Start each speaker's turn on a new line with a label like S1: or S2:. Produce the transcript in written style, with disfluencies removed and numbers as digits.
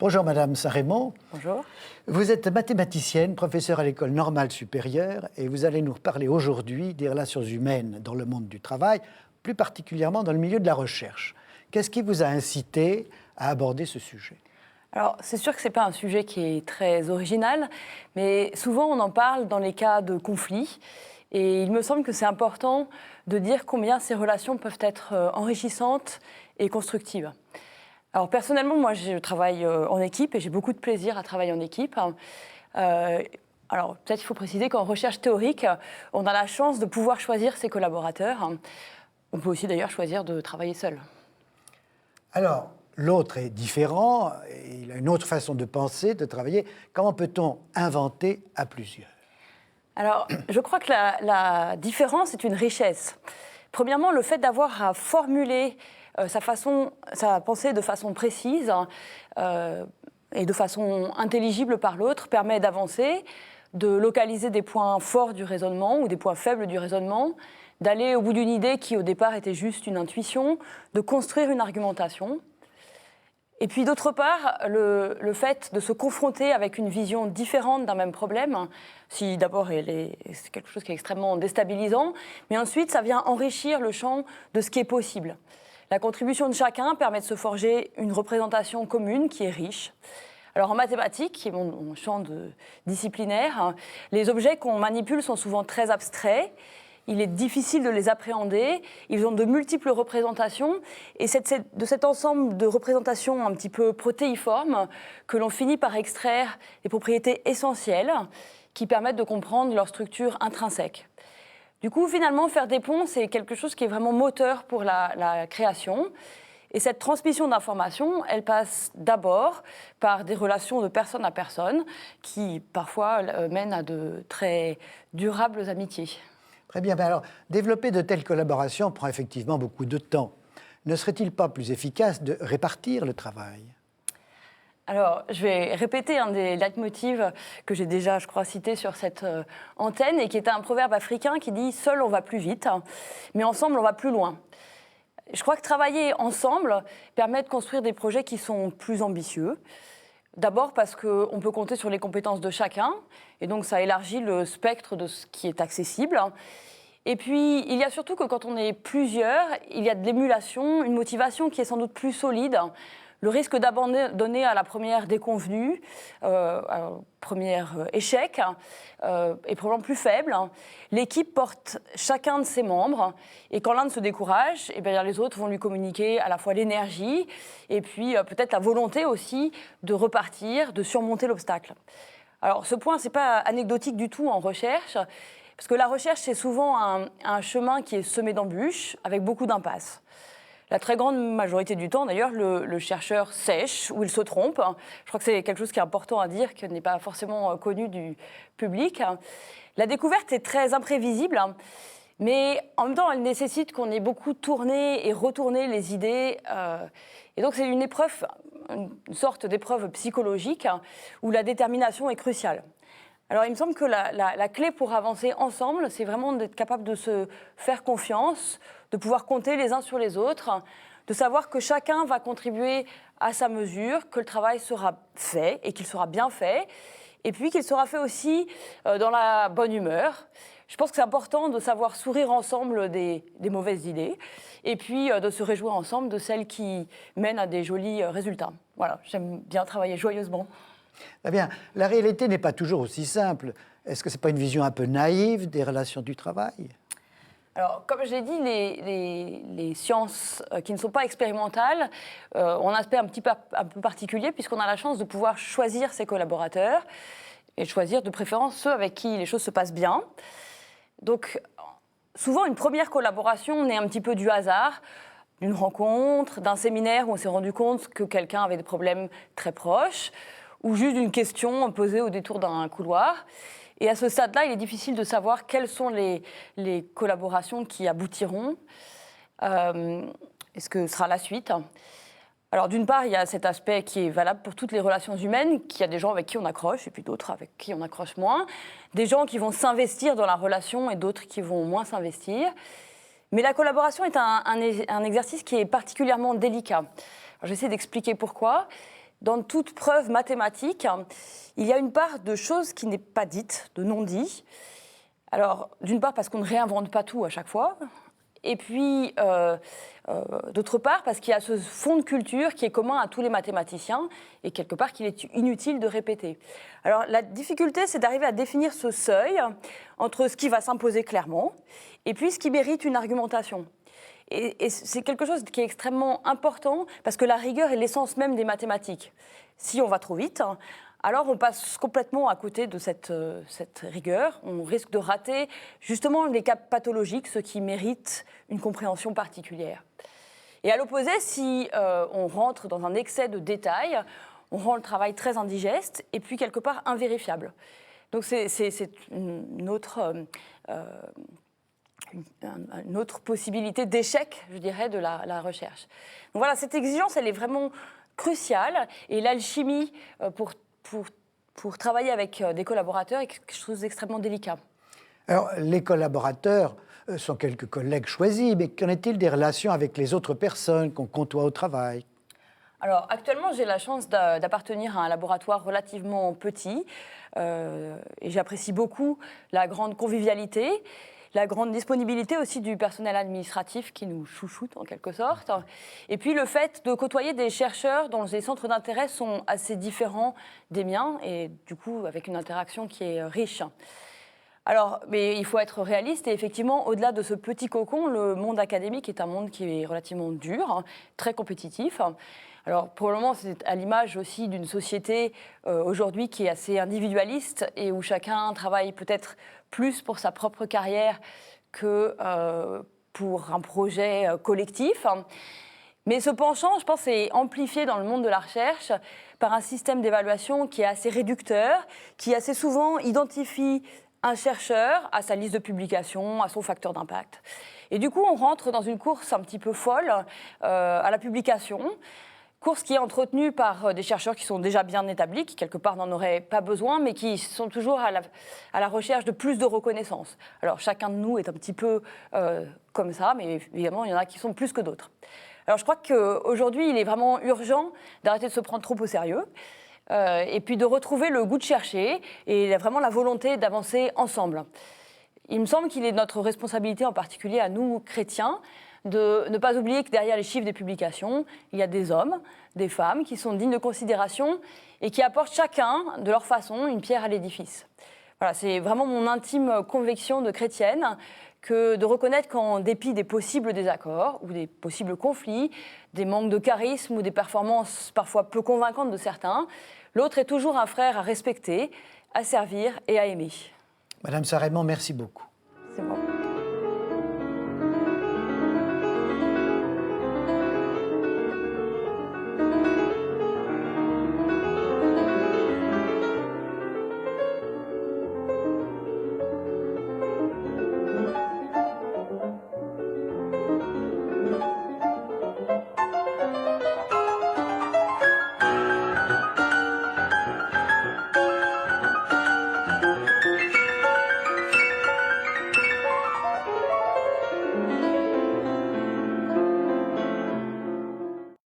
S1: Bonjour Madame Saint-Raymond.
S2: Bonjour.
S1: Vous êtes mathématicienne, professeure à l'École normale supérieure et vous allez nous parler aujourd'hui des relations humaines dans le monde du travail, plus particulièrement dans le milieu de la recherche. Qu'est-ce qui vous a incité à aborder ce sujet ?
S2: Alors, c'est sûr que ce n'est pas un sujet qui est très original, mais souvent on en parle dans les cas de conflits. Et il me semble que c'est important de dire combien ces relations peuvent être enrichissantes et constructives. Alors personnellement, moi je travaille en équipe et j'ai beaucoup de plaisir à travailler en équipe. Alors peut-être il faut préciser qu'en recherche théorique, on a la chance de pouvoir choisir ses collaborateurs. On peut aussi d'ailleurs choisir de travailler seul.
S1: Alors, l'autre est différent, il a une autre façon de penser, de travailler. Comment peut-on inventer à plusieurs ?
S2: Alors, je crois que la différence est une richesse. Premièrement, le fait d'avoir à formuler sa pensée de façon précise et de façon intelligible par l'autre permet d'avancer, de localiser des points forts du raisonnement ou des points faibles du raisonnement, d'aller au bout d'une idée qui au départ était juste une intuition, de construire une argumentation. Et puis d'autre part, le fait de se confronter avec une vision différente d'un même problème, si d'abord c'est quelque chose qui est extrêmement déstabilisant, mais ensuite ça vient enrichir le champ de ce qui est possible. La contribution de chacun permet de se forger une représentation commune qui est riche. Alors en mathématiques, qui est mon champ disciplinaire, les objets qu'on manipule sont souvent très abstraits. Il est difficile de les appréhender, ils ont de multiples représentations, et c'est de cet ensemble de représentations un petit peu protéiformes que l'on finit par extraire les propriétés essentielles qui permettent de comprendre leur structure intrinsèque. Du coup, finalement, faire des ponts, c'est quelque chose qui est vraiment moteur pour la création. Et cette transmission d'informations, elle passe d'abord par des relations de personne à personne qui, parfois, mènent à de très durables amitiés.
S1: Très bien. Alors, développer de telles collaborations prend effectivement beaucoup de temps. Ne serait-il pas plus efficace de répartir le travail ?
S2: Alors, je vais répéter un des leitmotivs que j'ai déjà, je crois, cité sur cette antenne et qui est un proverbe africain qui dit « Seul, on va plus vite, mais ensemble, on va plus loin ». Je crois que travailler ensemble permet de construire des projets qui sont plus ambitieux. D'abord parce qu'on peut compter sur les compétences de chacun, et donc ça élargit le spectre de ce qui est accessible. Et puis, il y a surtout que quand on est plusieurs, il y a de l'émulation, une motivation qui est sans doute plus solide. Le risque d'abandonner à la première déconvenue, à la première échec, est probablement plus faible. L'équipe porte chacun de ses membres, et quand l'un se décourage, eh bien, les autres vont lui communiquer à la fois l'énergie et puis peut-être la volonté aussi de repartir, de surmonter l'obstacle. Alors ce point, ce n'est pas anecdotique du tout en recherche, parce que la recherche, c'est souvent un chemin qui est semé d'embûches, avec beaucoup d'impasses. La très grande majorité du temps, d'ailleurs, le chercheur sèche ou il se trompe. Je crois que c'est quelque chose qui est important à dire, qui n'est pas forcément connu du public. La découverte est très imprévisible, mais en même temps, elle nécessite qu'on ait beaucoup tourné et retourné les idées. Et donc, c'est une épreuve, une sorte d'épreuve psychologique où la détermination est cruciale. Alors, il me semble que la clé pour avancer ensemble, c'est vraiment d'être capable de se faire confiance, de pouvoir compter les uns sur les autres, de savoir que chacun va contribuer à sa mesure, que le travail sera fait et qu'il sera bien fait, et puis qu'il sera fait aussi dans la bonne humeur. Je pense que c'est important de savoir sourire ensemble des mauvaises idées, et puis de se réjouir ensemble de celles qui mènent à des jolis résultats. Voilà, j'aime bien travailler joyeusement.
S1: Eh bien, la réalité n'est pas toujours aussi simple. Est-ce que ce n'est pas une vision un peu naïve des relations du travail ?
S2: Alors, comme je l'ai dit, les sciences qui ne sont pas expérimentales ont un aspect un peu particulier puisqu'on a la chance de pouvoir choisir ses collaborateurs et choisir de préférence ceux avec qui les choses se passent bien. Donc, souvent, une première collaboration naît un petit peu du hasard, d'une rencontre, d'un séminaire où on s'est rendu compte que quelqu'un avait des problèmes très proches, ou juste d'une question posée au détour d'un couloir. Et à ce stade-là, il est difficile de savoir quelles sont les collaborations qui aboutiront. Est-ce que ce sera la suite ? Alors d'une part, il y a cet aspect qui est valable pour toutes les relations humaines, qu'il y a des gens avec qui on accroche et puis d'autres avec qui on accroche moins. Des gens qui vont s'investir dans la relation et d'autres qui vont moins s'investir. Mais la collaboration est un exercice qui est particulièrement délicat. Alors, j'essaie d'expliquer pourquoi. dans toute preuve mathématique, il y a une part de choses qui n'est pas dite, de non-dit. Alors, d'une part, parce qu'on ne réinvente pas tout à chaque fois. Et puis, d'autre part, parce qu'il y a ce fond de culture qui est commun à tous les mathématiciens et quelque part qu'il est inutile de répéter. Alors, la difficulté, c'est d'arriver à définir ce seuil entre ce qui va s'imposer clairement et puis ce qui mérite une argumentation. Et c'est quelque chose qui est extrêmement important parce que la rigueur est l'essence même des mathématiques. Si on va trop vite, alors on passe complètement à côté de cette rigueur. On risque de rater justement les cas pathologiques, ceux qui méritent une compréhension particulière. Et à l'opposé, si on rentre dans un excès de détails, on rend le travail très indigeste et puis quelque part invérifiable. Donc c'est une autre possibilité d'échec, je dirais, de la recherche. Donc voilà, cette exigence, elle est vraiment cruciale. Et l'alchimie, pour travailler avec des collaborateurs, est quelque chose d'extrêmement délicat.
S1: Alors, les collaborateurs sont quelques collègues choisis, mais qu'en est-il des relations avec les autres personnes qu'on côtoie au travail ?
S2: Alors, actuellement, j'ai la chance d'appartenir à un laboratoire relativement petit et j'apprécie beaucoup la grande convivialité, la grande disponibilité aussi du personnel administratif qui nous chouchoute en quelque sorte, et puis le fait de côtoyer des chercheurs dont les centres d'intérêt sont assez différents des miens et du coup avec une interaction qui est riche. Alors, mais il faut être réaliste et effectivement, au-delà de ce petit cocon, le monde académique est un monde qui est relativement dur, très compétitif. Alors, pour le moment, c'est à l'image aussi d'une société aujourd'hui qui est assez individualiste et où chacun travaille peut-être plus pour sa propre carrière que pour un projet collectif. Mais ce penchant, je pense, est amplifié dans le monde de la recherche par un système d'évaluation qui est assez réducteur, qui assez souvent identifie un chercheur à sa liste de publications, à son facteur d'impact. Et du coup, on rentre dans une course un petit peu folle à la publication, course qui est entretenue par des chercheurs qui sont déjà bien établis, qui quelque part n'en auraient pas besoin, mais qui sont toujours à la recherche de plus de reconnaissance. Alors chacun de nous est un petit peu comme ça, mais évidemment, il y en a qui sont plus que d'autres. Alors je crois qu'aujourd'hui, il est vraiment urgent d'arrêter de se prendre trop au sérieux, et puis de retrouver le goût de chercher et vraiment la volonté d'avancer ensemble. Il me semble qu'il est de notre responsabilité, en particulier à nous, chrétiens, de ne pas oublier que derrière les chiffres des publications, il y a des hommes, des femmes qui sont dignes de considération et qui apportent chacun, de leur façon, une pierre à l'édifice. Voilà, c'est vraiment mon intime conviction de chrétienne que de reconnaître qu'en dépit des possibles désaccords ou des possibles conflits, des manques de charisme ou des performances parfois peu convaincantes de certains, l'autre est toujours un frère à respecter, à servir et à aimer.
S1: Madame Sarraimond, merci beaucoup.
S2: C'est bon.